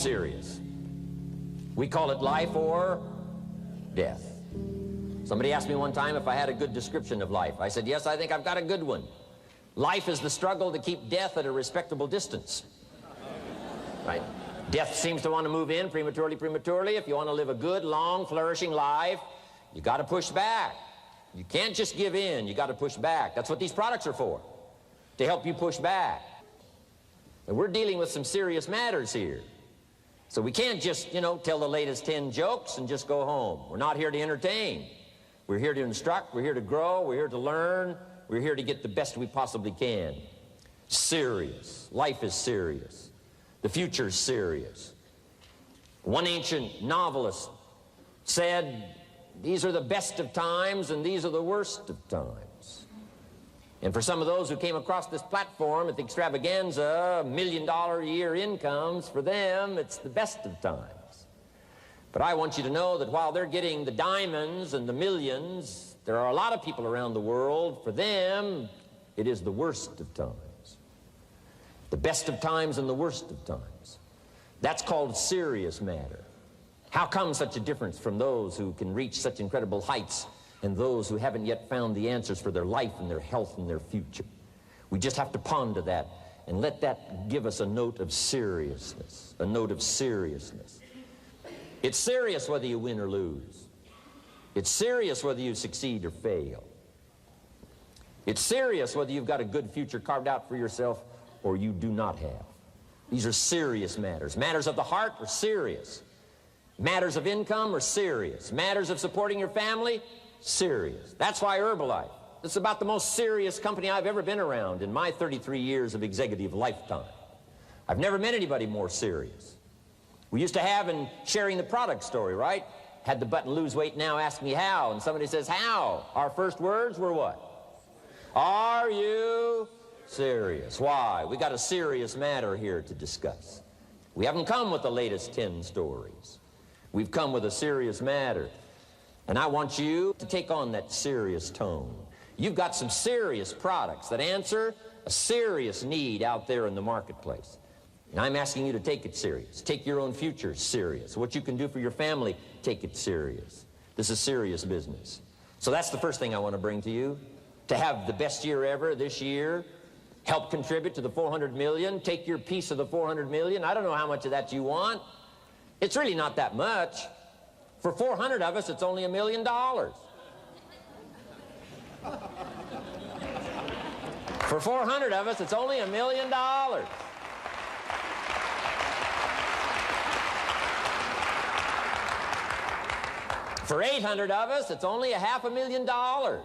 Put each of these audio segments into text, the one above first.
serious. We call it life or death. Somebody asked me one time if I had a good description of life. I said, yes, I think I've got a good one. Life is the struggle to keep death at a respectable distance. Right? Death seems to want to move in prematurely. If you want to live a good, long, flourishing life, you got to push back. You can't just give in. You got to push back. That's what these products are for, to help you push back. And we're dealing with some serious matters here. So we can't just, tell the latest 10 jokes and just go home. We're not here to entertain. We're here to instruct. We're here to grow. We're here to learn. We're here to get the best we possibly can. Serious. Life is serious. The future's serious. One ancient novelist said, these are the best of times and these are the worst of times. And for some of those who came across this platform at the extravaganza, $1 million a year incomes, for them, it's the best of times. But I want you to know that while they're getting the diamonds and the millions, there are a lot of people around the world, for them, it is the worst of times. The best of times and the worst of times. That's called serious matter. How come such a difference from those who can reach such incredible heights and those who haven't yet found the answers for their life and their health and their future? We just have to ponder that and let that give us a note of seriousness, a note of seriousness. It's serious whether you win or lose. It's serious whether you succeed or fail. It's serious whether you've got a good future carved out for yourself or you do not have. These are serious matters. Matters of the heart are serious. Matters of income are serious. Matters of supporting your family, serious. That's why Herbalife, it's about the most serious company I've ever been around in my 33 years of executive lifetime. I've never met anybody more serious. We used to have in sharing the product story, right? Had the button lose weight now, ask me how. And somebody says, how? Our first words were what? Are you serious? Why? We got a serious matter here to discuss. We haven't come with the latest 10 stories. We've come with a serious matter. And I want you to take on that serious tone. You've got some serious products that answer a serious need out there in the marketplace. And I'm asking you to take it serious. Take your own future serious. What you can do for your family, take it serious. This is serious business. So that's the first thing I want to bring to you. To have the best year ever this year, help contribute to the 400 million, take your piece of the 400 million. I don't know how much of that you want. It's really not that much. For 400 of us, it's only $1 million. For 400 of us, it's only $1 million. For 800 of us, it's only $500,000.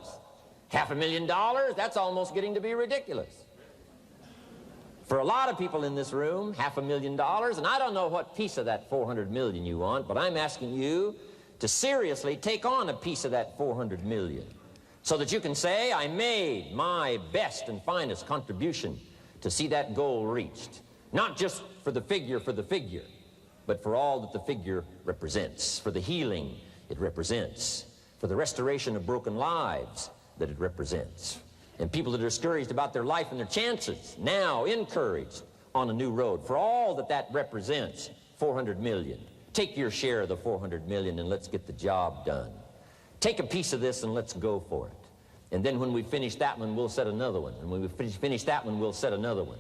$500,000, that's almost getting to be ridiculous. For a lot of people in this room, $500,000, and I don't know what piece of that 400 million you want, but I'm asking you to seriously take on a piece of that 400 million so that you can say, I made my best and finest contribution to see that goal reached. Not just for the figure, but for all that the figure represents, for the healing it represents, for the restoration of broken lives that it represents. And people that are discouraged about their life and their chances, now encouraged on a new road. For all that that represents, 400 million. Take your share of the 400 million and let's get the job done. Take a piece of this and let's go for it. And then when we finish that one, we'll set another one. And when we finish that one, we'll set another one.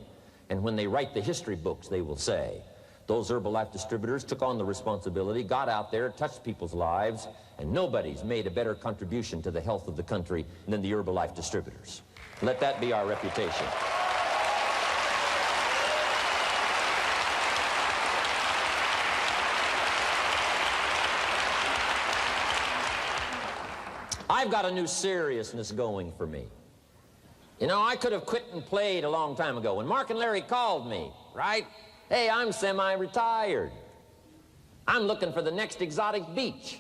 And when they write the history books, they will say, those Herbalife distributors took on the responsibility, got out there, touched people's lives, and nobody's made a better contribution to the health of the country than the Herbalife distributors. Let that be our reputation. I've got a new seriousness going for me. You know, I could have quit and played a long time ago. When Mark and Larry called me, right? Hey, I'm semi-retired. I'm looking for the next exotic beach.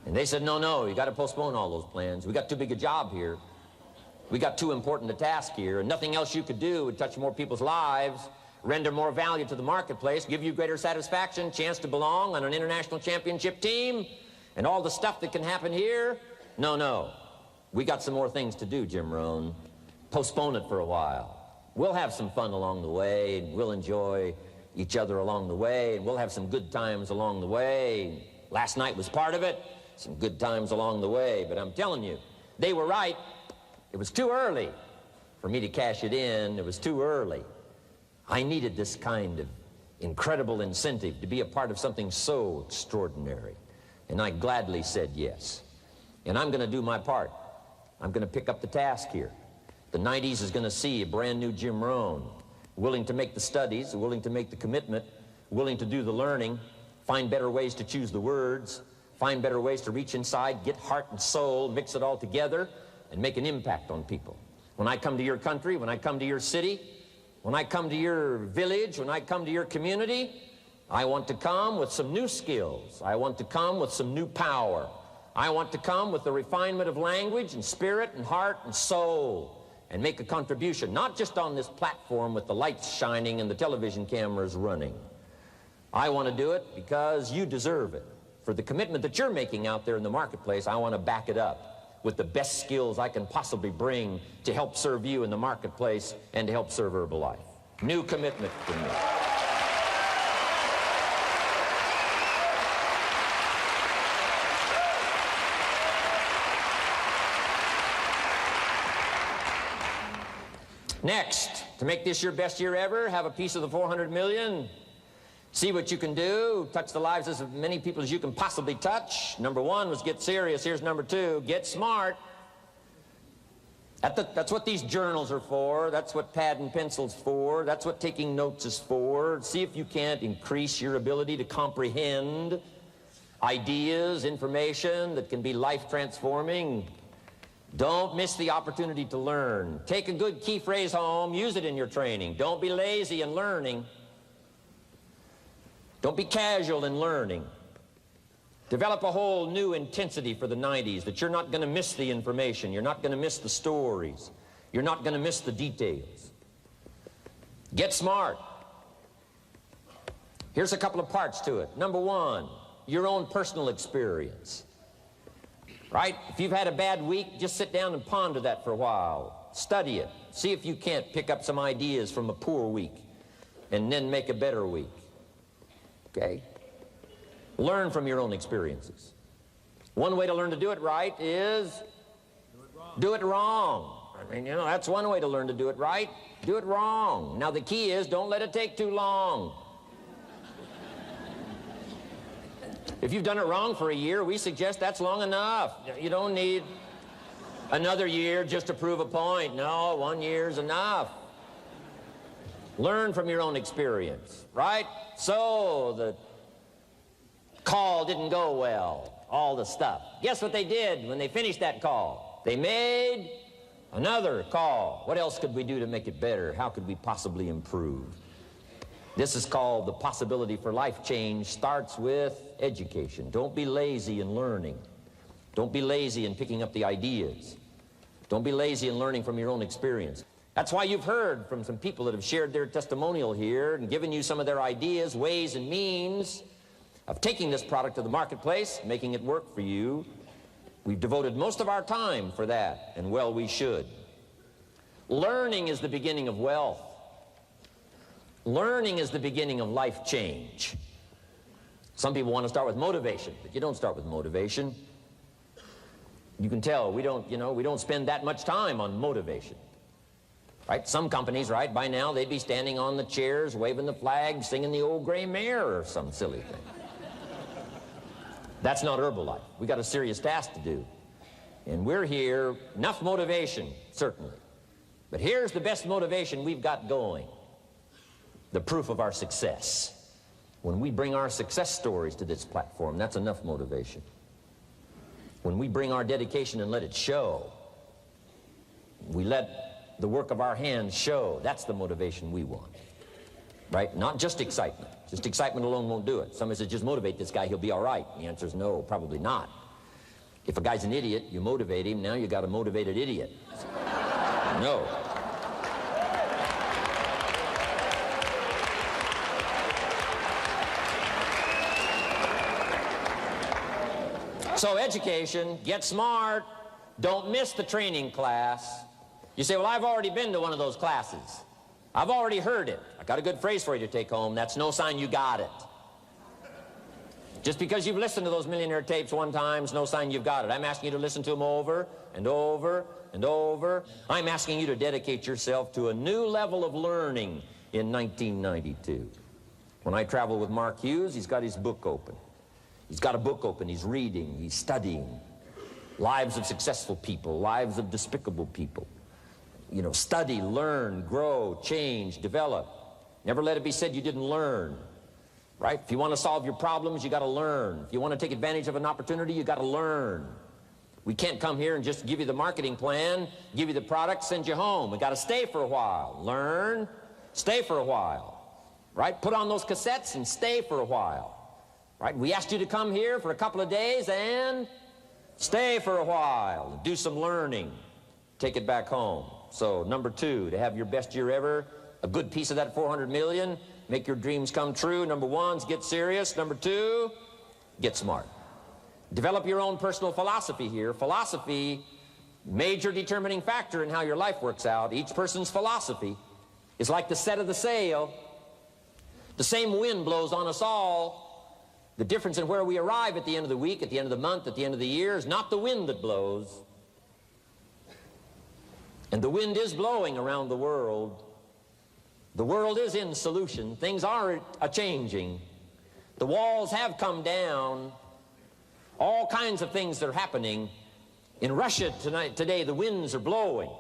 And they said, no, you got to postpone all those plans. We got too big a job here. We got too important a task here, and nothing else you could do would touch more people's lives, render more value to the marketplace, give you greater satisfaction, chance to belong on an international championship team, and all the stuff that can happen here. No. We got some more things to do, Jim Rohn. Postpone it for a while. We'll have some fun along the way, and we'll enjoy each other along the way, and we'll have some good times along the way. Last night was part of it, some good times along the way, but I'm telling you, they were right. It was too early for me to cash it in. It was too early. I needed this kind of incredible incentive to be a part of something so extraordinary, and I gladly said yes. And I'm going to do my part. I'm going to pick up the task here. The 90s is going to see a brand new Jim Rohn, willing to make the studies, willing to make the commitment, willing to do the learning, find better ways to choose the words, find better ways to reach inside, get heart and soul, mix it all together, and make an impact on people. When I come to your country, when I come to your city, when I come to your village, when I come to your community, I want to come with some new skills. I want to come with some new power. I want to come with the refinement of language and spirit and heart and soul, and make a contribution, not just on this platform with the lights shining and the television cameras running. I want to do it because you deserve it. For the commitment that you're making out there in the marketplace, I want to back it up with the best skills I can possibly bring to help serve you in the marketplace and to help serve Herbalife. New commitment for me. Next, to make this your best year ever, have a piece of the 400 million. See what you can do. Touch the lives of as many people as you can possibly touch. Number one was get serious. Here's number two, get smart. That's what these journals are for. That's what pad and pencil's for. That's what taking notes is for. See if you can't increase your ability to comprehend ideas, information that can be life-transforming. Don't miss the opportunity to learn. Take a good key phrase home, use it in your training. Don't be lazy in learning. Don't be casual in learning. Develop a whole new intensity for the 90s that you're not going to miss the information, you're not going to miss the stories, you're not going to miss the details. Get smart. Here's a couple of parts to it. Number one, your own personal experience. Right? If you've had a bad week, just sit down and ponder that for a while. Study it. See if you can't pick up some ideas from a poor week and then make a better week. Okay? Learn from your own experiences. One way to learn to do it right is do it wrong. I mean, you know, that's one way to learn to do it right. Do it wrong. Now, the key is don't let it take too long. If you've done it wrong for a year, we suggest that's long enough. You don't need another year just to prove a point. No, 1 year's enough. Learn from your own experience, right? So the call didn't go well, all the stuff. Guess what they did when they finished that call? They made another call. What else could we do to make it better? How could we possibly improve? This is called the possibility for life change. Starts with education. Don't be lazy in learning. Don't be lazy in picking up the ideas. Don't be lazy in learning from your own experience. That's why you've heard from some people that have shared their testimonial here and given you some of their ideas, ways, and means of taking this product to the marketplace, making it work for you. We've devoted most of our time for that, and well, we should. Learning is the beginning of wealth. Learning is the beginning of life change. Some people want to start with motivation, but you don't start with motivation. You can tell we don't spend that much time on motivation. Right? Some companies, right, by now they'd be standing on the chairs, waving the flag, singing the old gray mare or some silly thing. That's not Herbalife. We got a serious task to do. And we're here, enough motivation, certainly. But here's the best motivation we've got going. The proof of our success. When we bring our success stories to this platform, that's enough motivation. When we bring our dedication and let it show, we let the work of our hands show, that's the motivation we want. Right? Not just excitement. Just excitement alone won't do it. Somebody says, just motivate this guy, he'll be all right. The answer is no, probably not. If a guy's an idiot, you motivate him, now you got a motivated idiot. No. So education, get smart, don't miss the training class. You say, well, I've already been to one of those classes. I've already heard it. I got a good phrase for you to take home. That's no sign you got it. Just because you've listened to those millionaire tapes one time is no sign you've got it. I'm asking you to listen to them over and over and over. I'm asking you to dedicate yourself to a new level of learning in 1992. When I travel with Mark Hughes, he's got his book open. He's got a book open. He's reading. He's studying. Lives of successful people, lives of despicable people. You know, study, learn, grow, change, develop. Never let it be said you didn't learn. Right? If you want to solve your problems, you got to learn. If you want to take advantage of an opportunity, you got to learn. We can't come here and just give you the marketing plan, give you the product, send you home. We got to stay for a while. Learn, stay for a while. Right? Put on those cassettes and stay for a while. Right? We asked you to come here for a couple of days and stay for a while. Do some learning. Take it back home. So, number 2, to have your best year ever, a good piece of that 400 million, make your dreams come true. Number 1 is get serious. Number 2, get smart. Develop your own personal philosophy here. Philosophy, major determining factor in how your life works out. Each person's philosophy is like the set of the sail. The same wind blows on us all. The difference in where we arrive at the end of the week, at the end of the month, at the end of the year is not the wind that blows. And the wind is blowing around the world. The world is in solution. Things are a-changing. The walls have come down. All kinds of things that are happening. In Russia today, the winds are blowing.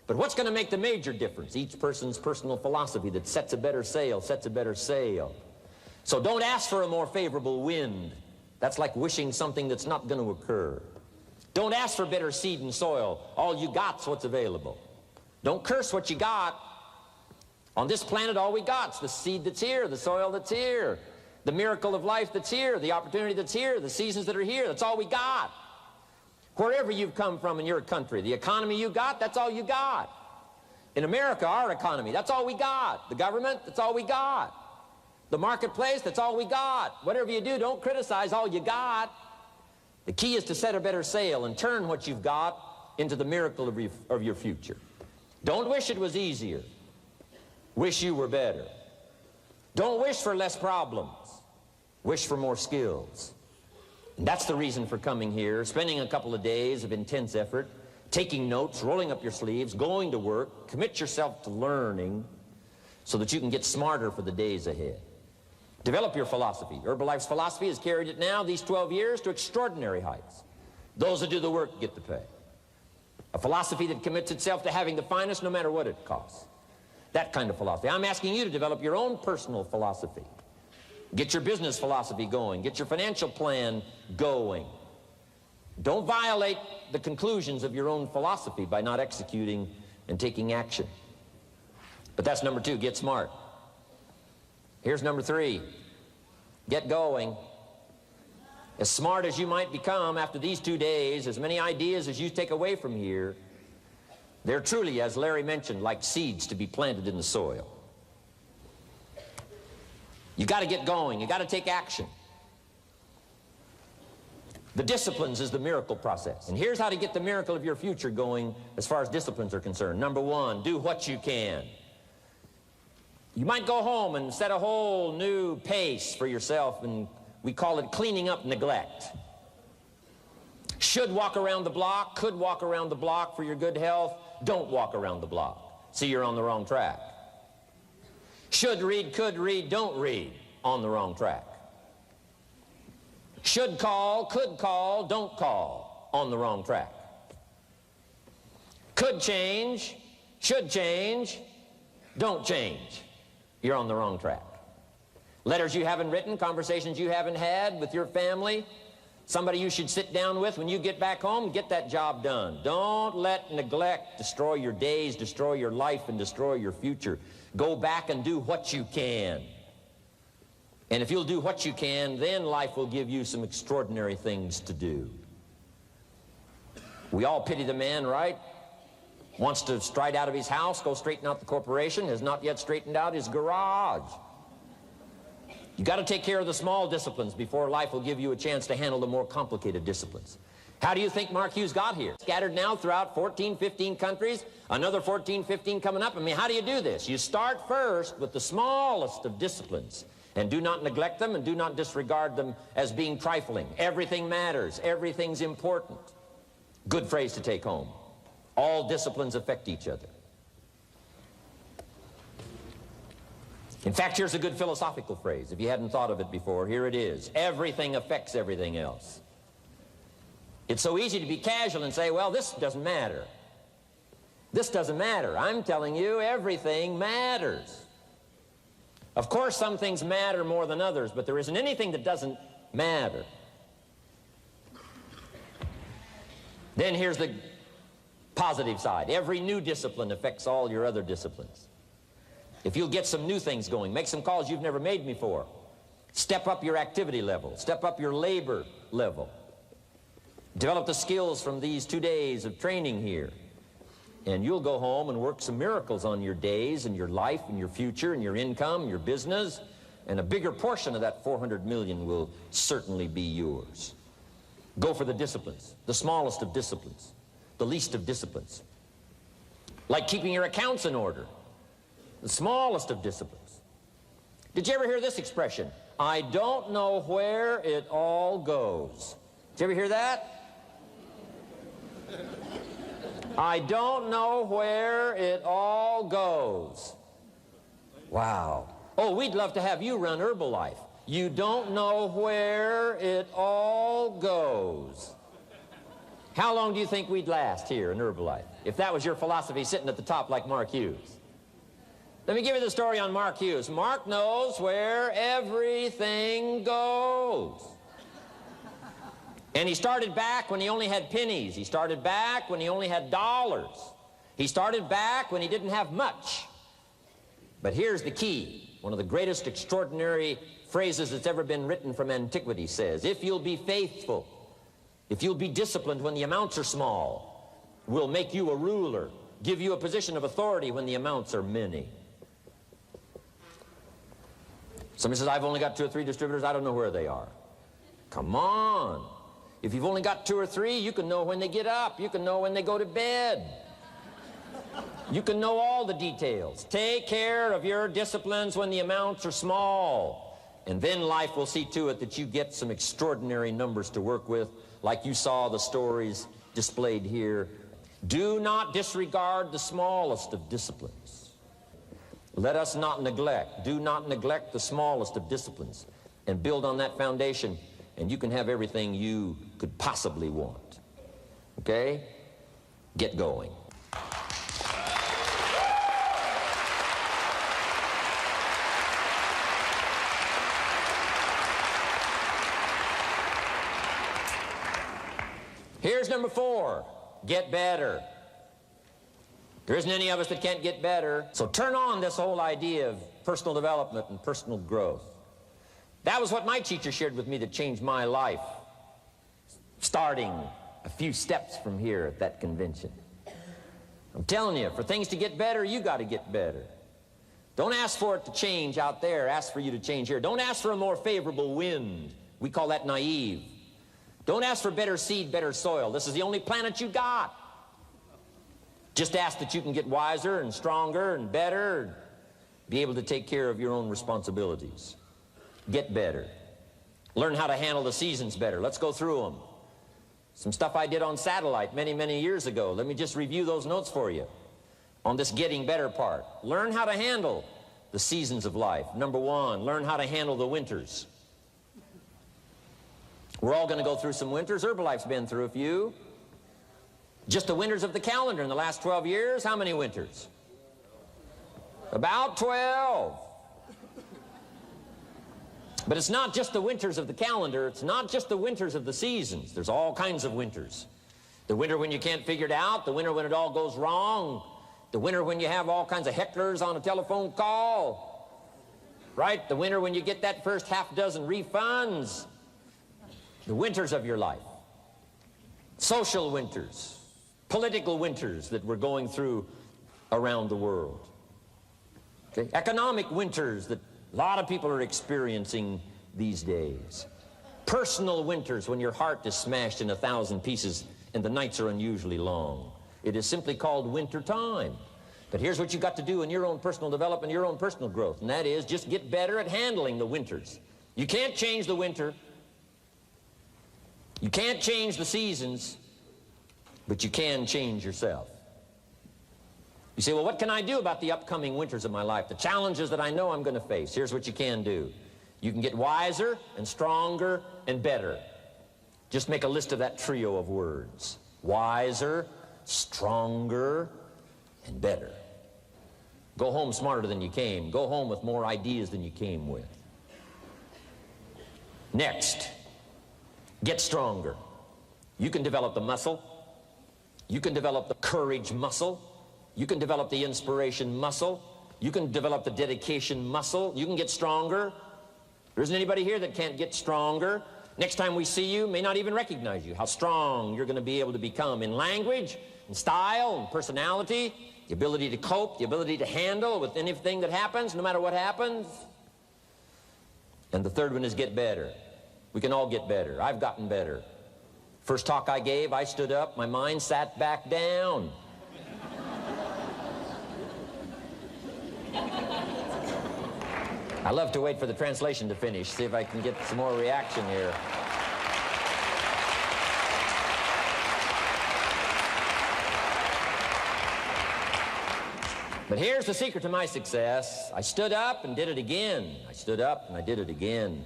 But what's going to make the major difference? Each person's personal philosophy that sets a better sail, sets a better sail. So don't ask for a more favorable wind. That's like wishing something that's not going to occur. Don't ask for better seed and soil. All you got's what's available. Don't curse what you got. On this planet, all we got's the seed that's here, the soil that's here, the miracle of life that's here, the opportunity that's here, the seasons that are here. That's all we got. Wherever you've come from in your country, the economy you got, that's all you got. In America, our economy, that's all we got. The government, that's all we got. The marketplace, that's all we got. Whatever you do, don't criticize all you got. The key is to set a better sail and turn what you've got into the miracle of your future. Don't wish it was easier. Wish you were better. Don't wish for less problems. Wish for more skills. And that's the reason for coming here, spending a couple of days of intense effort, taking notes, rolling up your sleeves, going to work, commit yourself to learning so that you can get smarter for the days ahead. Develop your philosophy. Herbalife's philosophy has carried it now, these 12 years, to extraordinary heights. Those that do the work get the pay. A philosophy that commits itself to having the finest no matter what it costs. That kind of philosophy. I'm asking you to develop your own personal philosophy. Get your business philosophy going. Get your financial plan going. Don't violate the conclusions of your own philosophy by not executing and taking action. But that's number 2, get smart. Here's number 3, get going. As smart as you might become after these 2 days, as many ideas as you take away from here, they're truly, as Larry mentioned, like seeds to be planted in the soil. You got to get going. You got to take action. The disciplines is the miracle process. And here's how to get the miracle of your future going as far as disciplines are concerned. Number 1, do what you can. You might go home and set a whole new pace for yourself, and we call it cleaning up neglect. Should walk around the block, could walk around the block for your good health. Don't walk around the block. See, you're on the wrong track. Should read, could read, don't read. On the wrong track. Should call, could call, don't call. On the wrong track. Could change, should change, don't change. You're on the wrong track. Letters you haven't written, conversations you haven't had with your family, somebody you should sit down with when you get back home, get that job done. Don't let neglect destroy your days, destroy your life, and destroy your future. Go back and do what you can. And if you'll do what you can, then life will give you some extraordinary things to do. We all pity the man, right? Wants to stride out of his house, go straighten out the corporation, has not yet straightened out his garage. You got to take care of the small disciplines before life will give you a chance to handle the more complicated disciplines. How do you think Mark Hughes got here? Scattered now throughout 14, 15 countries, another 14, 15 coming up. I mean, how do you do this? You start first with the smallest of disciplines, and do not neglect them and do not disregard them as being trifling. Everything matters. Everything's important. Good phrase to take home. All disciplines affect each other. In fact, here's a good philosophical phrase. If you hadn't thought of it before, here it is. Everything affects everything else. It's so easy to be casual and say, well, this doesn't matter. This doesn't matter. I'm telling you, everything matters. Of course, some things matter more than others, but there isn't anything that doesn't matter. Then here's the positive side. Every new discipline affects all your other disciplines. If you'll get some new things going, make some calls you've never made before, step up your activity level, step up your labor level, develop the skills from these 2 days of training here, and you'll go home and work some miracles on your days and your life and your future and your income, your business, and a bigger portion of that 400 million will certainly be yours. Go for the disciplines, the smallest of disciplines, the least of disciplines. Like keeping your accounts in order, the smallest of disciplines. Did you ever hear this expression? I don't know where it all goes. Did you ever hear that? I don't know where it all goes. Wow. Oh, we'd love to have you run Herbalife. You don't know where it all goes. How long do you think we'd last here in Herbalife if that was your philosophy sitting at the top like Mark Hughes? Let me give you the story on Mark Hughes. Mark knows where everything goes. And he started back when he only had pennies. He started back when he only had dollars. He started back when he didn't have much. But here's the key. One of the greatest extraordinary phrases that's ever been written from antiquity says, if you'll be faithful, if you'll be disciplined when the amounts are small, we'll make you a ruler, give you a position of authority when the amounts are many. Somebody says, I've only got 2 or 3 distributors, I don't know where they are. Come on. If you've only got 2 or 3, you can know when they get up. You can know when they go to bed. You can know all the details. Take care of your disciplines when the amounts are small. And then life will see to it that you get some extraordinary numbers to work with, like you saw the stories displayed here. Do not disregard the smallest of disciplines. Let us not neglect. Do not neglect the smallest of disciplines. And build on that foundation, and you can have everything you could possibly want. Okay? Get going. Here's number 4. Get better. There isn't any of us that can't get better. So turn on this whole idea of personal development and personal growth. That was what my teacher shared with me that changed my life, starting a few steps from here at that convention. I'm telling you, for things to get better, you got to get better. Don't ask for it to change out there. Ask for you to change here. Don't ask for a more favorable wind. We call that naive. Don't ask for better seed, better soil. This is the only planet you got. Just ask that you can get wiser and stronger and better, and be able to take care of your own responsibilities. Get better. Learn how to handle the seasons better. Let's go through them. Some stuff I did on satellite many, many years ago. Let me just review those notes for you on this getting better part. Learn how to handle the seasons of life. Number 1, learn how to handle the winters. We're all going to go through some winters. Herbalife's been through a few. Just the winters of the calendar in the last 12 years, how many winters? About 12. But it's not just the winters of the calendar. It's not just the winters of the seasons. There's all kinds of winters. The winter when you can't figure it out. The winter when it all goes wrong. The winter when you have all kinds of hecklers on a telephone call. Right? The winter when you get that first half dozen refunds. The winters of your life. Social winters. Political winters that we're going through around the world. Okay? Economic winters that a lot of people are experiencing these days. Personal winters when your heart is smashed in 1,000 pieces and the nights are unusually long. It is simply called winter time. But here's what you've got to do in your own personal development, your own personal growth, and that is just get better at handling the winters. You can't change the winter. You can't change the seasons, but you can change yourself. You say, well, what can I do about the upcoming winters of my life, the challenges that I know I'm going to face? Here's what you can do. You can get wiser and stronger and better. Just make a list of that trio of words. Wiser, stronger, and better. Go home smarter than you came. Go home with more ideas than you came with. Next, get stronger. You can develop the muscle. You can develop the courage muscle. You can develop the inspiration muscle. You can develop the dedication muscle. You can get stronger. There isn't anybody here that can't get stronger. Next time we see you, may not even recognize you, how strong you're going to be able to become in language, in style, and personality, the ability to cope, the ability to handle with anything that happens, no matter what happens. And the third one is get better. We can all get better. I've gotten better. First talk I gave, I stood up, my mind sat back down. I love to wait for the translation to finish, see if I can get some more reaction here. But here's the secret to my success. I stood up and did it again. I stood up and I did it again.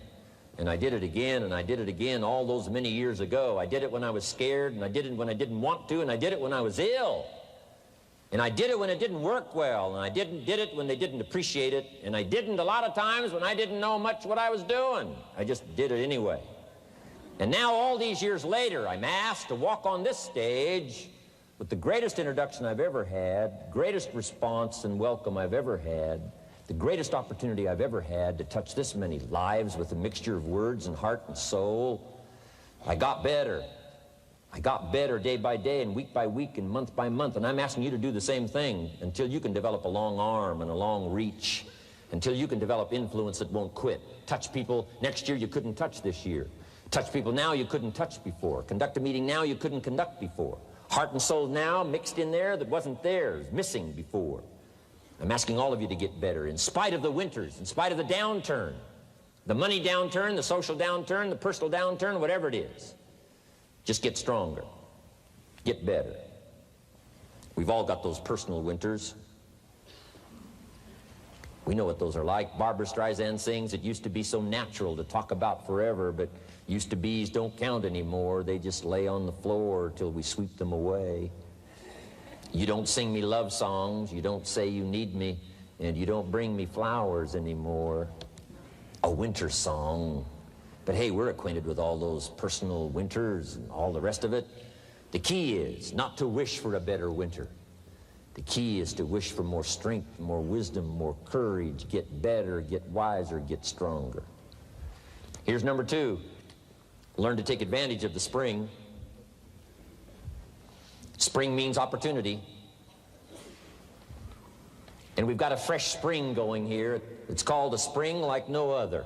And I did it again and I did it again all those many years ago. I did it when I was scared, and I did it when I didn't want to, and I did it when I was ill. And I did it when it didn't work well, and I did it when they didn't appreciate it, and I didn't a lot of times when I didn't know much what I was doing. I just did it anyway. And now all these years later, I'm asked to walk on this stage with the greatest introduction I've ever had, greatest response and welcome I've ever had, the greatest opportunity I've ever had to touch this many lives with a mixture of words and heart and soul. I got better. I got better day by day and week by week and month by month, and I'm asking you to do the same thing until you can develop a long arm and a long reach, until you can develop influence that won't quit. Touch people next year you couldn't touch this year. Touch people now you couldn't touch before. Conduct a meeting now you couldn't conduct before. Heart and soul now mixed in there that wasn't theirs, missing before. I'm asking all of you to get better in spite of the winters, in spite of the downturn, the money downturn, the social downturn, the personal downturn, whatever it is. Just get stronger. Get better. We've all got those personal winters. We know what those are like. Barbara Streisand sings, it used to be so natural to talk about forever, but used to be's don't count anymore. They just lay on the floor till we sweep them away. You don't sing me love songs. You don't say you need me, and you don't bring me flowers anymore. A winter song. But hey, we're acquainted with all those personal winters and all the rest of it. The key is not to wish for a better winter. The key is to wish for more strength, more wisdom, more courage, get better, get wiser, get stronger. Here's number 2. Learn to take advantage of the spring. Spring means opportunity. And we've got a fresh spring going here. It's called a spring like no other.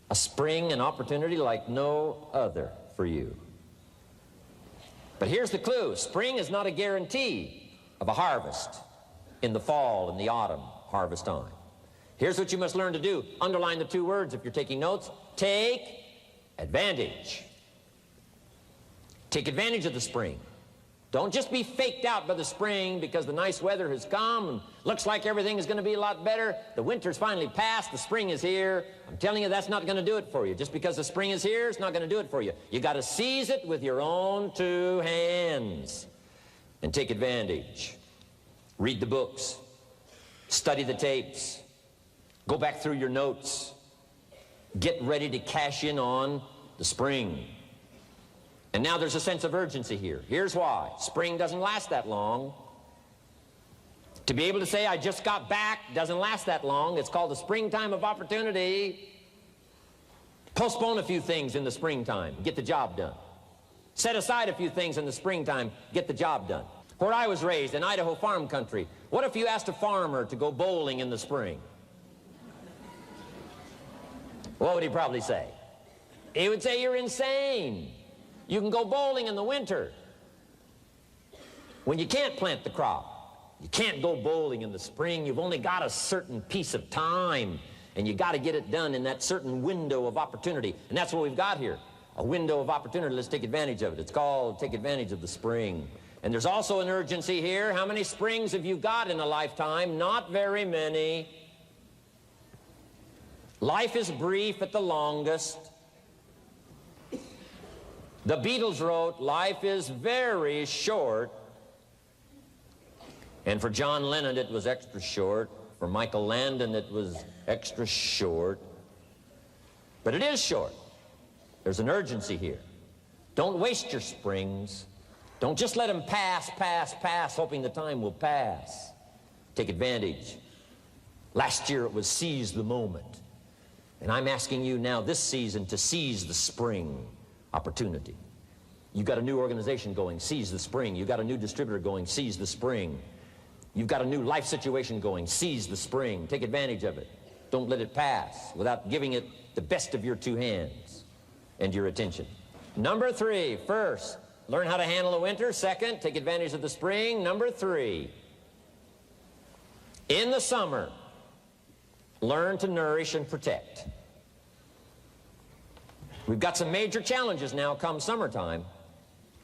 A spring, an opportunity like no other for you. But here's the clue. Spring is not a guarantee of a harvest in the fall and the autumn harvest time. Here's what you must learn to do. Underline the 2 words if you're taking notes. Take advantage. Take advantage of the spring. Don't just be faked out by the spring because the nice weather has come and looks like everything is going to be a lot better. The winter's finally passed, the spring is here. I'm telling you, that's not going to do it for you. Just because the spring is here, it's not going to do it for you. You got to seize it with your own 2 hands and take advantage. Read the books. Study the tapes. Go back through your notes. Get ready to cash in on the spring. And now there's a sense of urgency here. Here's why. Spring doesn't last that long. To be able to say, I just got back, doesn't last that long. It's called the springtime of opportunity. Postpone a few things in the springtime. Get the job done. Set aside a few things in the springtime. Get the job done. Where I was raised, in Idaho farm country, what if you asked a farmer to go bowling in the spring? What would he probably say? He would say you're insane. You can go bowling in the winter when you can't plant the crop. You can't go bowling in the spring. You've only got a certain piece of time, and you got to get it done in that certain window of opportunity. And that's what we've got here, a window of opportunity. Let's take advantage of it. It's called take advantage of the spring. And there's also an urgency here. How many springs have you got in a lifetime? Not very many. Life is brief at the longest. The Beatles wrote, life is very short. And for John Lennon, it was extra short. For Michael Landon, it was extra short. But it is short. There's an urgency here. Don't waste your springs. Don't just let them pass, hoping the time will pass. Take advantage. Last year, it was seize the moment. And I'm asking you now this season to seize the spring opportunity. You've got a new organization going, seize the spring. You've got a new distributor going, seize the spring. You've got a new life situation going, seize the spring. Take advantage of it. Don't let it pass without giving it the best of your two hands and your attention. Number 3, first, learn how to handle the winter. Second, take advantage of the spring. Number 3, in the summer, learn to nourish and protect. We've got some major challenges now come summertime.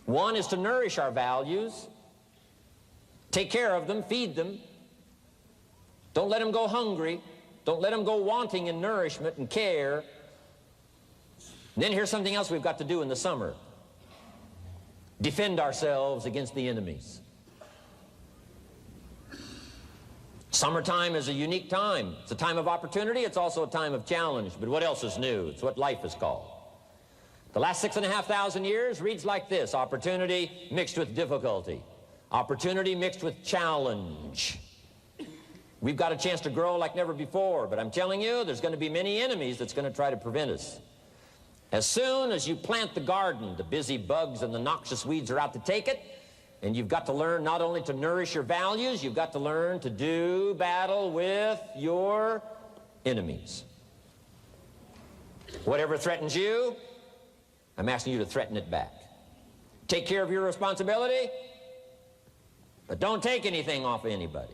One is to nourish our values. Take care of them, feed them. Don't let them go hungry. Don't let them go wanting in nourishment and care. And then here's something else we've got to do in the summer. Defend ourselves against the enemies. Summertime is a unique time. It's a time of opportunity. It's also a time of challenge. But what else is new? It's what life is called. The last 6,500 years reads like this: opportunity mixed with difficulty. Opportunity mixed with challenge. We've got a chance to grow like never before, but I'm telling you, there's going to be many enemies that's going to try to prevent us. As soon as you plant the garden, the busy bugs and the noxious weeds are out to take it, and you've got to learn not only to nourish your values, you've got to learn to do battle with your enemies. Whatever threatens you, I'm asking you to threaten it back. Take care of your responsibility, but don't take anything off of anybody.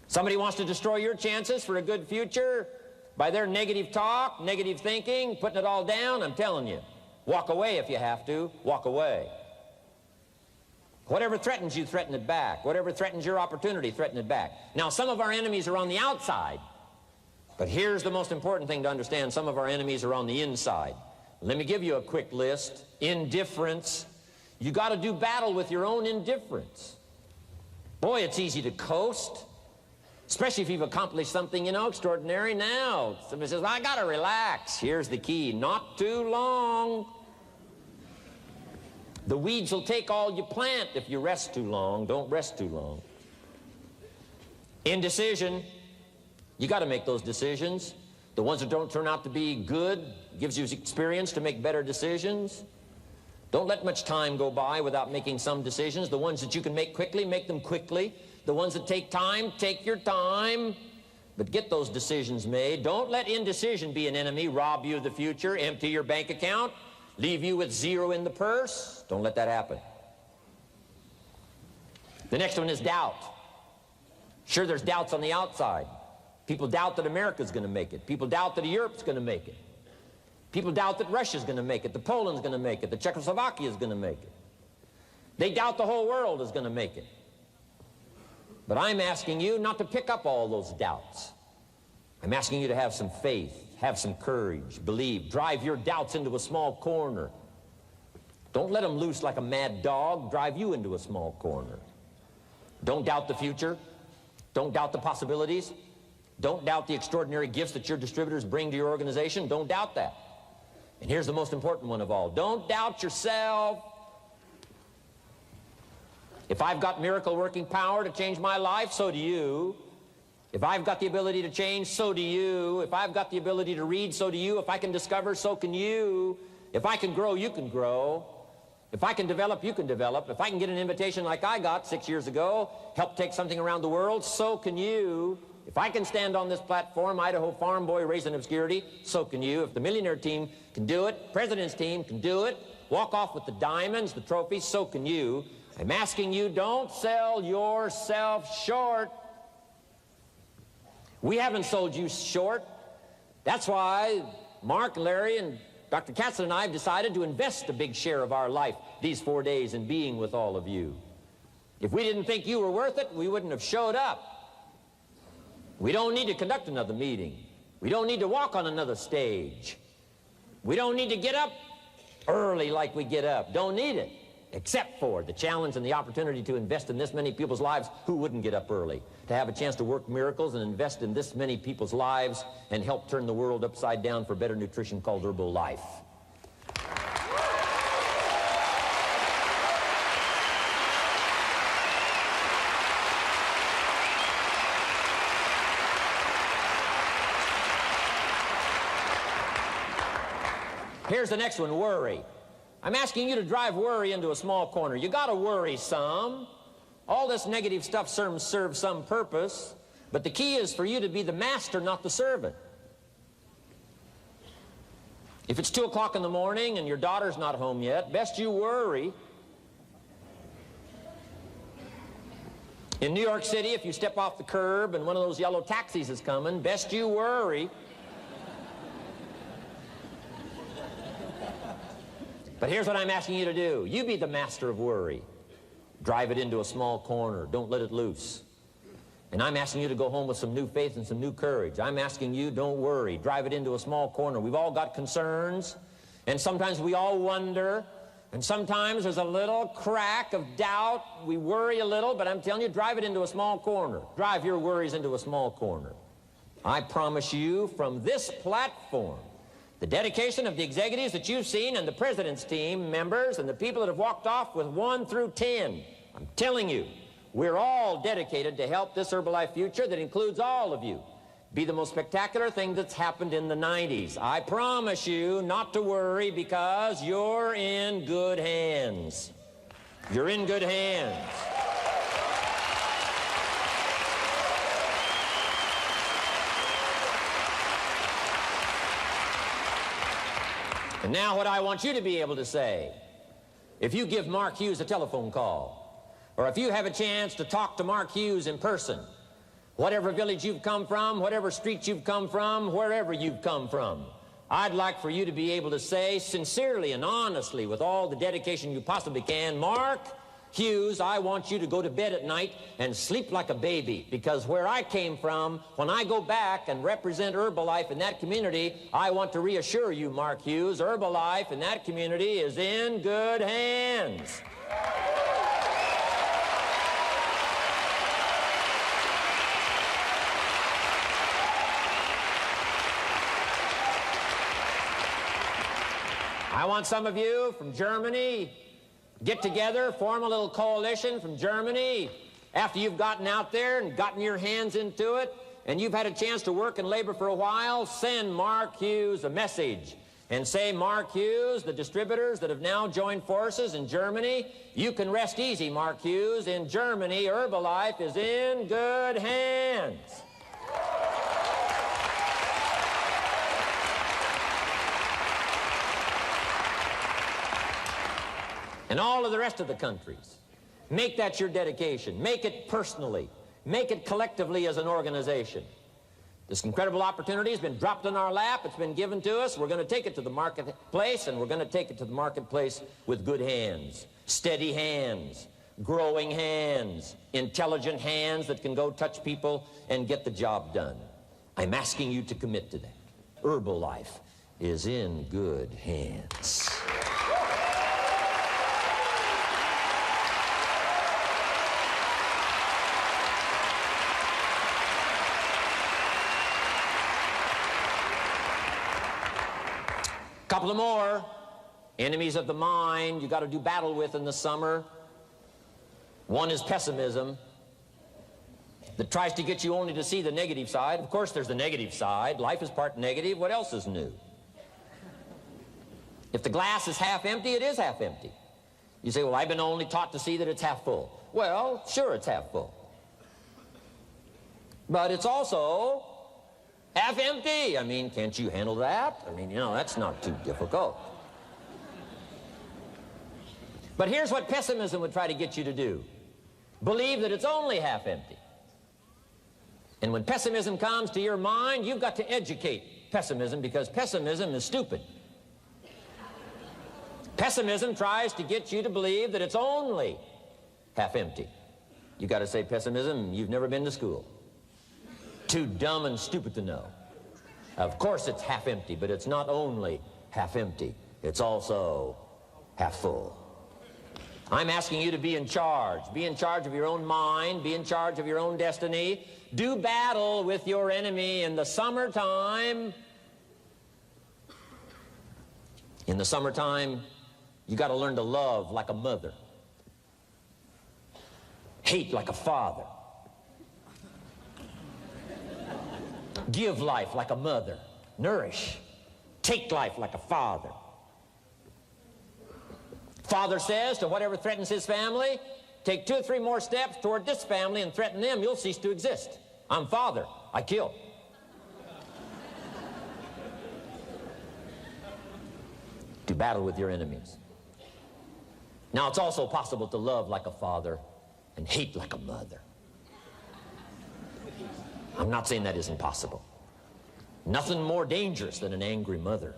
Somebody wants to destroy your chances for a good future by their negative talk, negative thinking, putting it all down. I'm telling you, walk away if you have to. Walk away. Whatever threatens you, threaten it back. Whatever threatens your opportunity, threaten it back. Now, some of our enemies are on the outside, but here's the most important thing to understand. Some of our enemies are on the inside. Let me give you a quick list. Indifference. You got to do battle with your own indifference. Boy, it's easy to coast, especially if you've accomplished something, extraordinary. Now, somebody says, well, I got to relax. Here's the key: not too long. The weeds will take all you plant if you rest too long. Don't rest too long. Indecision. You got to make those decisions. The ones that don't turn out to be good gives you experience to make better decisions. Don't let much time go by without making some decisions. The ones that you can make quickly, make them quickly. The ones that take time, take your time. But get those decisions made. Don't let indecision be an enemy, rob you of the future, empty your bank account, leave you with zero in the purse. Don't let that happen. The next one is doubt. Sure, there's doubts on the outside. People doubt that America's going to make it. People doubt that Europe's going to make it. People doubt that Russia's going to make it, that Poland's going to make it, that Czechoslovakia's going to make it. They doubt the whole world is going to make it. But I'm asking you not to pick up all those doubts. I'm asking you to have some faith, have some courage, believe, drive your doubts into a small corner. Don't let them loose like a mad dog, drive you into a small corner. Don't doubt the future. Don't doubt the possibilities. Don't doubt the extraordinary gifts that your distributors bring to your organization. Don't doubt that. And here's the most important one of all. Don't doubt yourself. If I've got miracle working power to change my life, so do you. If I've got the ability to change, so do you. If I've got the ability to read, so do you. If I can discover, so can you. If I can grow, you can grow. If I can develop, you can develop. If I can get an invitation like I got 6 years ago, help take something around the world, so can you. If I can stand on this platform, Idaho farm boy raised in obscurity, so can you. If the millionaire team can do it, president's team can do it, walk off with the diamonds, the trophies, so can you. I'm asking you, don't sell yourself short. We haven't sold you short. That's why Mark, Larry, and Dr. Katzen and I have decided to invest a big share of our life these 4 days in being with all of you. If we didn't think you were worth it, we wouldn't have showed up. We don't need to conduct another meeting. We don't need to walk on another stage. We don't need to get up early like we get up. Don't need it, except for the challenge and the opportunity to invest in this many people's lives who wouldn't get up early, to have a chance to work miracles and invest in this many people's lives and help turn the world upside down for better nutrition called Herbalife. Here's the next one, worry. I'm asking you to drive worry into a small corner. You got to worry some. All this negative stuff serves some purpose, but the key is for you to be the master, not the servant. If it's 2 o'clock in the morning and your daughter's not home yet, best you worry. In New York City, if you step off the curb and one of those yellow taxis is coming, best you worry. But here's what I'm asking you to do. You be the master of worry. Drive it into a small corner. Don't let it loose. And I'm asking you to go home with some new faith and some new courage. I'm asking you, don't worry. Drive it into a small corner. We've all got concerns, and sometimes we all wonder, and sometimes there's a little crack of doubt. We worry a little, but I'm telling you, drive it into a small corner. Drive your worries into a small corner. I promise you from this platform, the dedication of the executives that you've seen and the president's team members and the people that have walked off with 1 through 10, I'm telling you, we're all dedicated to help this Herbalife future that includes all of you be the most spectacular thing that's happened in the 90s. I promise you not to worry because you're in good hands. You're in good hands. And now what I want you to be able to say, if you give Mark Hughes a telephone call, or if you have a chance to talk to Mark Hughes in person, whatever village you've come from, whatever street you've come from, wherever you've come from, I'd like for you to be able to say sincerely and honestly with all the dedication you possibly can, Mark Hughes, I want you to go to bed at night and sleep like a baby, because where I came from, when I go back and represent Herbalife in that community, I want to reassure you, Mark Hughes, Herbalife in that community is in good hands. I want some of you from Germany, get together, form a little coalition from Germany. After you've gotten out there and gotten your hands into it, and you've had a chance to work and labor for a while, send Mark Hughes a message and say, Mark Hughes, the distributors that have now joined forces in Germany, you can rest easy, Mark Hughes. In Germany, Herbalife is in good hands. And all of the rest of the countries, make that your dedication. Make it personally. Make it collectively as an organization. This incredible opportunity has been dropped in our lap. It's been given to us. We're going to take it to the marketplace, and we're going to take it to the marketplace with good hands, steady hands, growing hands, intelligent hands that can go touch people and get the job done. I'm asking you to commit to that. Herbalife is in good hands. Couple of more enemies of the mind you got to do battle with in the summer. One is pessimism that tries to get you only to see the negative side. Of course, there's the negative side. Life is part negative. What else is new? If the glass is half empty, it is half empty. You say, well, I've been only taught to see that it's half full. Well, sure, it's half full. But it's also half empty. I mean, can't you handle that? I mean, you know, that's not too difficult. But here's what pessimism would try to get you to do. Believe that it's only half empty. And when pessimism comes to your mind, you've got to educate pessimism, because pessimism is stupid. Pessimism tries to get you to believe that it's only half empty. You got to say, pessimism, you've never been to school. Too dumb and stupid to know. Of course it's half empty, but it's not only half empty. It's also half full. I'm asking you to be in charge. Be in charge of your own mind. Be in charge of your own destiny. Do battle with your enemy in the summertime. In the summertime, you got to learn to love like a mother. Hate like a father. Give life like a mother. Nourish. Take life like a father. Father says to whatever threatens his family, take 2 or 3 more steps toward this family and threaten them, you'll cease to exist. I'm father. I kill. Do battle with your enemies. Now, it's also possible to love like a father and hate like a mother. I'm not saying that isn't possible. Nothing more dangerous than an angry mother.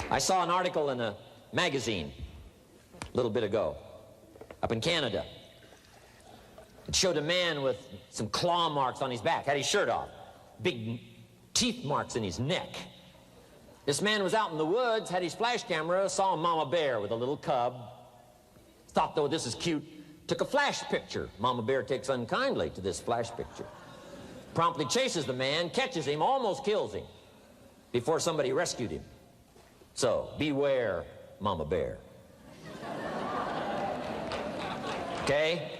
I saw an article in a magazine a little bit ago up in Canada. It showed a man with some claw marks on his back, had his shirt off, big teeth marks in his neck. This man was out in the woods, had his flash camera, saw a mama bear with a little cub, thought, though, this is cute, took a flash picture. Mama bear takes unkindly to this flash picture. Promptly chases the man, catches him, almost kills him before somebody rescued him. So, beware, mama bear. Okay?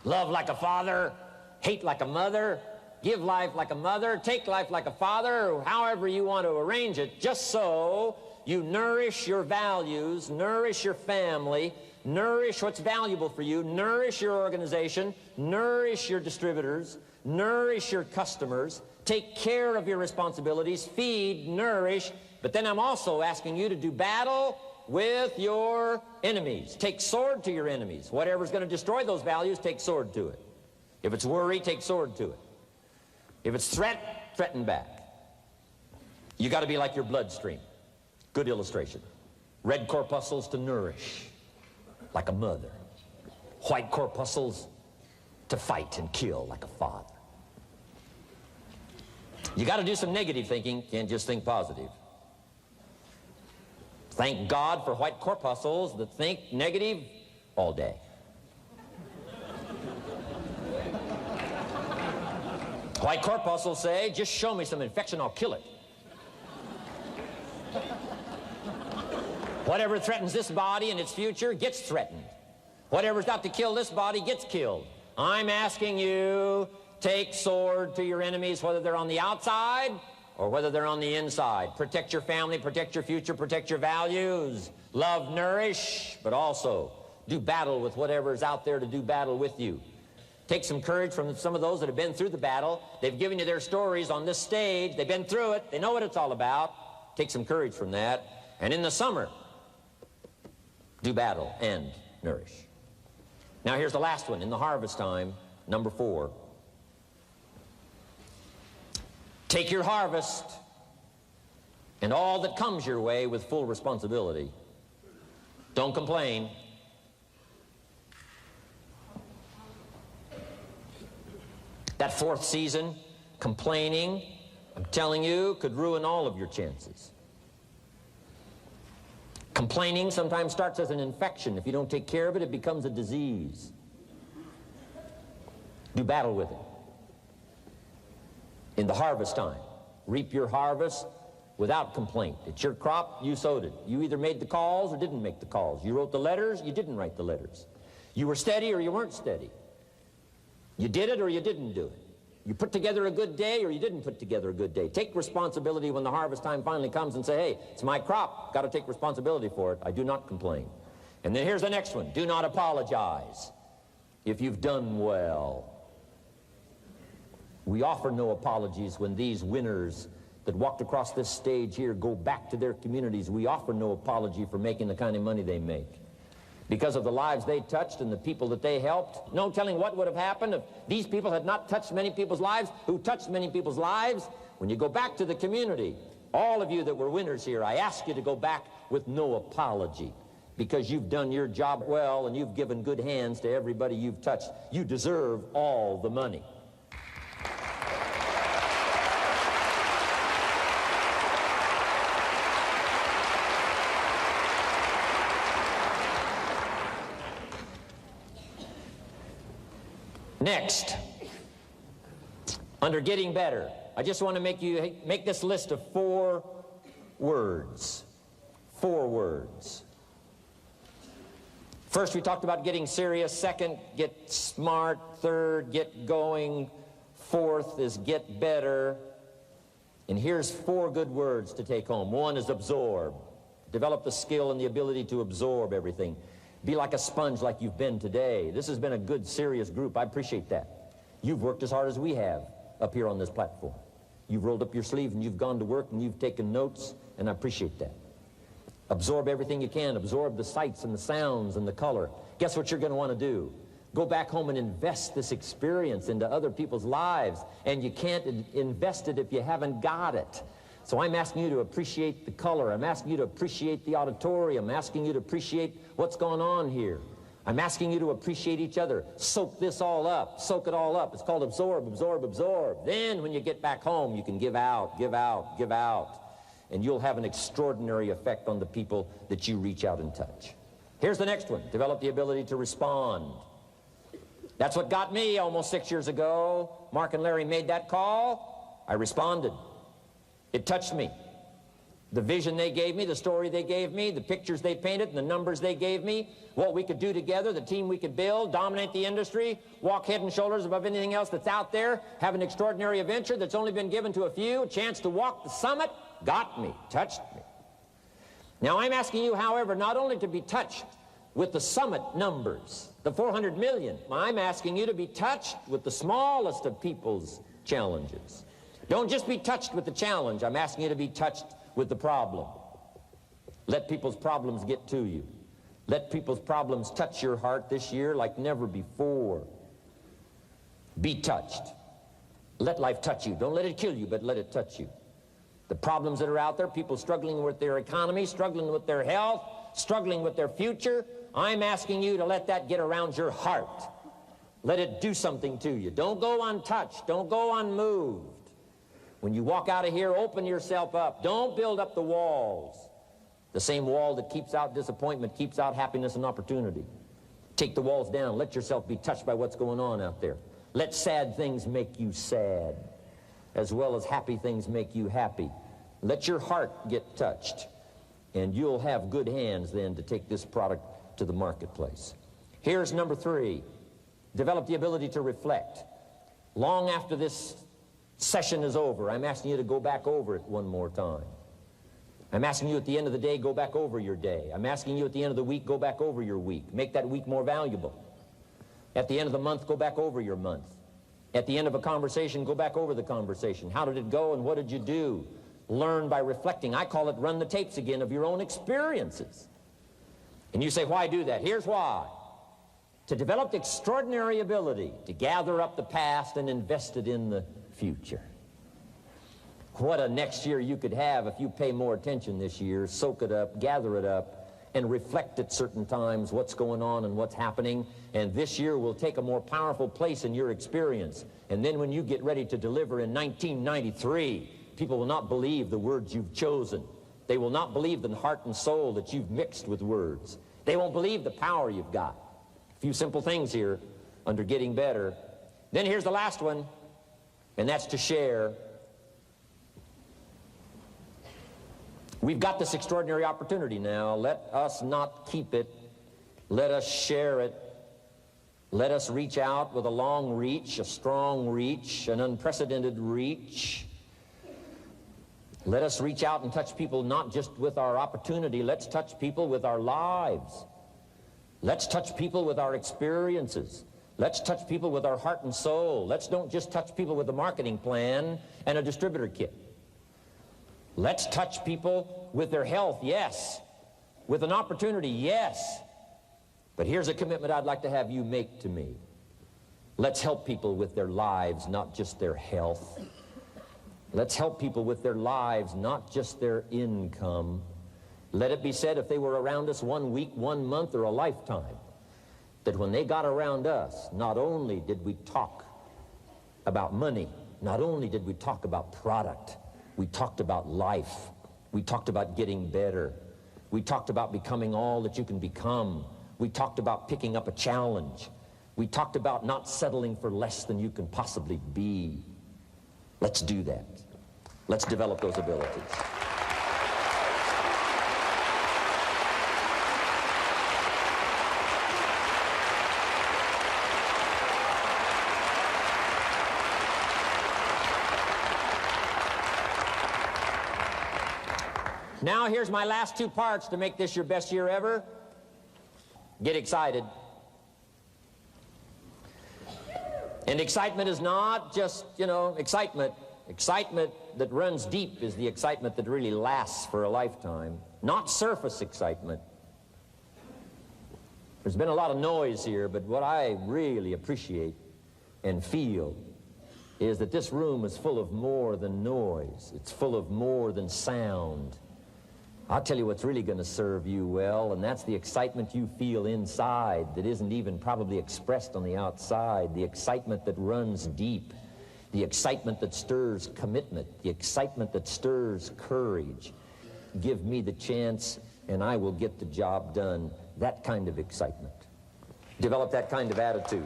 Love like a father, hate like a mother, give life like a mother, take life like a father, however you want to arrange it, just so you nourish your values, nourish your family, nourish what's valuable for you, nourish your organization, nourish your distributors, nourish your customers, take care of your responsibilities, feed, nourish. But then I'm also asking you to do battle with your enemies. Take sword to your enemies. Whatever's going to destroy those values, take sword to it. If it's worry, take sword to it. If it's threat, threaten back. You got to be like your bloodstream. Good illustration. Red corpuscles to nourish, like a mother. White corpuscles to fight and kill, like a father. You got to do some negative thinking. Can't just think positive. Thank God for white corpuscles that think negative all day. White corpuscles say, just show me some infection, I'll kill it. Whatever threatens this body and its future gets threatened. Whatever's out to kill this body gets killed. I'm asking you, take sword to your enemies, whether they're on the outside or whether they're on the inside. Protect your family, protect your future, protect your values. Love, nourish, but also do battle with whatever's out there to do battle with you. Take some courage from some of those that have been through the battle. They've given you their stories on this stage. They've been through it. They know what it's all about. Take some courage from that. And in the summer, do battle and nourish. Now here's the last one. In the harvest time, number 4. Take your harvest and all that comes your way with full responsibility. Don't complain. That 4th season, complaining, I'm telling you, could ruin all of your chances. Complaining sometimes starts as an infection. If you don't take care of it, it becomes a disease. Do battle with it. In the harvest time, reap your harvest without complaint. It's your crop, you sowed it. You either made the calls or didn't make the calls. You wrote the letters, you didn't write the letters. You were steady or you weren't steady. You did it or you didn't do it. You put together a good day or you didn't put together a good day. Take responsibility when the harvest time finally comes and say, hey, it's my crop. Got to take responsibility for it. I do not complain. And then here's the next one. Do not apologize if you've done well. We offer no apologies when these winners that walked across this stage here go back to their communities. We offer no apology for making the kind of money they make. Because of the lives they touched and the people that they helped. No telling what would have happened if these people had not touched many people's lives, who touched many people's lives. When you go back to the community, all of you that were winners here, I ask you to go back with no apology. Because you've done your job well and you've given good hands to everybody you've touched. You deserve all the money. Next, under getting better, I just want to make this list of 4 words. 4 words. First, we talked about getting serious. Second, get smart. Third, get going. Fourth is get better. And here's 4 good words to take home. 1 is absorb. Develop the skill and the ability to absorb everything. Be like a sponge like you've been today. This has been a good, serious group. I appreciate that. You've worked as hard as we have up here on this platform. You've rolled up your sleeves and you've gone to work and you've taken notes, and I appreciate that. Absorb everything you can. Absorb the sights and the sounds and the color. Guess what you're going to want to do? Go back home and invest this experience into other people's lives, and you can't invest it if you haven't got it. So I'm asking you to appreciate the color. I'm asking you to appreciate the auditorium. I'm asking you to appreciate what's going on here. I'm asking you to appreciate each other. Soak this all up. Soak it all up. It's called absorb, absorb, absorb. Then when you get back home, you can give out, give out, give out. And you'll have an extraordinary effect on the people that you reach out and touch. Here's the next one. Develop the ability to respond. That's what got me almost 6 years ago. Mark and Larry made that call. I responded. It touched me. The vision they gave me, the story they gave me, the pictures they painted, and the numbers they gave me, what we could do together, the team we could build, dominate the industry, walk head and shoulders above anything else that's out there, have an extraordinary adventure that's only been given to a few, a chance to walk the summit, got me, touched me. Now I'm asking you, however, not only to be touched with the summit numbers, the 400 million, I'm asking you to be touched with the smallest of people's challenges. Don't just be touched with the challenge. I'm asking you to be touched with the problem. Let people's problems get to you. Let people's problems touch your heart this year like never before. Be touched. Let life touch you. Don't let it kill you, but let it touch you. The problems that are out there, people struggling with their economy, struggling with their health, struggling with their future, I'm asking you to let that get around your heart. Let it do something to you. Don't go untouched. Don't go unmoved. When you walk out of here, open yourself up. Don't build up the walls. The same wall that keeps out disappointment keeps out happiness and opportunity. Take the walls down. Let yourself be touched by what's going on out there. Let sad things make you sad, as well as happy things make you happy. Let your heart get touched, and you'll have good hands then to take this product to the marketplace. Here's number 3. Develop the ability to reflect. Long after this session is over, I'm asking you to go back over it one more time. I'm asking you at the end of the day, go back over your day. I'm asking you at the end of the week, go back over your week. Make that week more valuable. At the end of the month, go back over your month. At the end of a conversation, go back over the conversation. How did it go and what did you do? Learn by reflecting. I call it run the tapes again of your own experiences. And you say, why do that? Here's why. To develop the extraordinary ability to gather up the past and invest it in the future. What a next year you could have if you pay more attention this year, soak it up, gather it up, and reflect at certain times what's going on and what's happening. And this year will take a more powerful place in your experience. And then when you get ready to deliver in 1993, people will not believe the words you've chosen. They will not believe the heart and soul that you've mixed with words. They won't believe the power you've got. A few simple things here under getting better. Then here's the last one, and that's to share. We've got this extraordinary opportunity now. Let us not keep it. Let us share it. Let us reach out with a long reach, a strong reach, an unprecedented reach. Let us reach out and touch people not just with our opportunity. Let's touch people with our lives. Let's touch people with our experiences. Let's touch people with our heart and soul. Let's don't just touch people with a marketing plan and a distributor kit. Let's touch people with their health, yes. With an opportunity, yes. But here's a commitment I'd like to have you make to me. Let's help people with their lives, not just their health. Let's help people with their lives, not just their income. Let it be said, if they were around us 1 week, 1 month, or a lifetime, that when they got around us, not only did we talk about money, not only did we talk about product, we talked about life. We talked about getting better. We talked about becoming all that you can become. We talked about picking up a challenge. We talked about not settling for less than you can possibly be. Let's do that. Let's develop those abilities. Now here's my last 2 parts to make this your best year ever. Get excited. And excitement is not just, excitement. Excitement that runs deep is the excitement that really lasts for a lifetime. Not surface excitement. There's been a lot of noise here, but what I really appreciate and feel is that this room is full of more than noise. It's full of more than sound. I'll tell you what's really going to serve you well, and that's the excitement you feel inside that isn't even probably expressed on the outside, the excitement that runs deep, the excitement that stirs commitment, the excitement that stirs courage. Give me the chance, and I will get the job done. That kind of excitement. Develop that kind of attitude.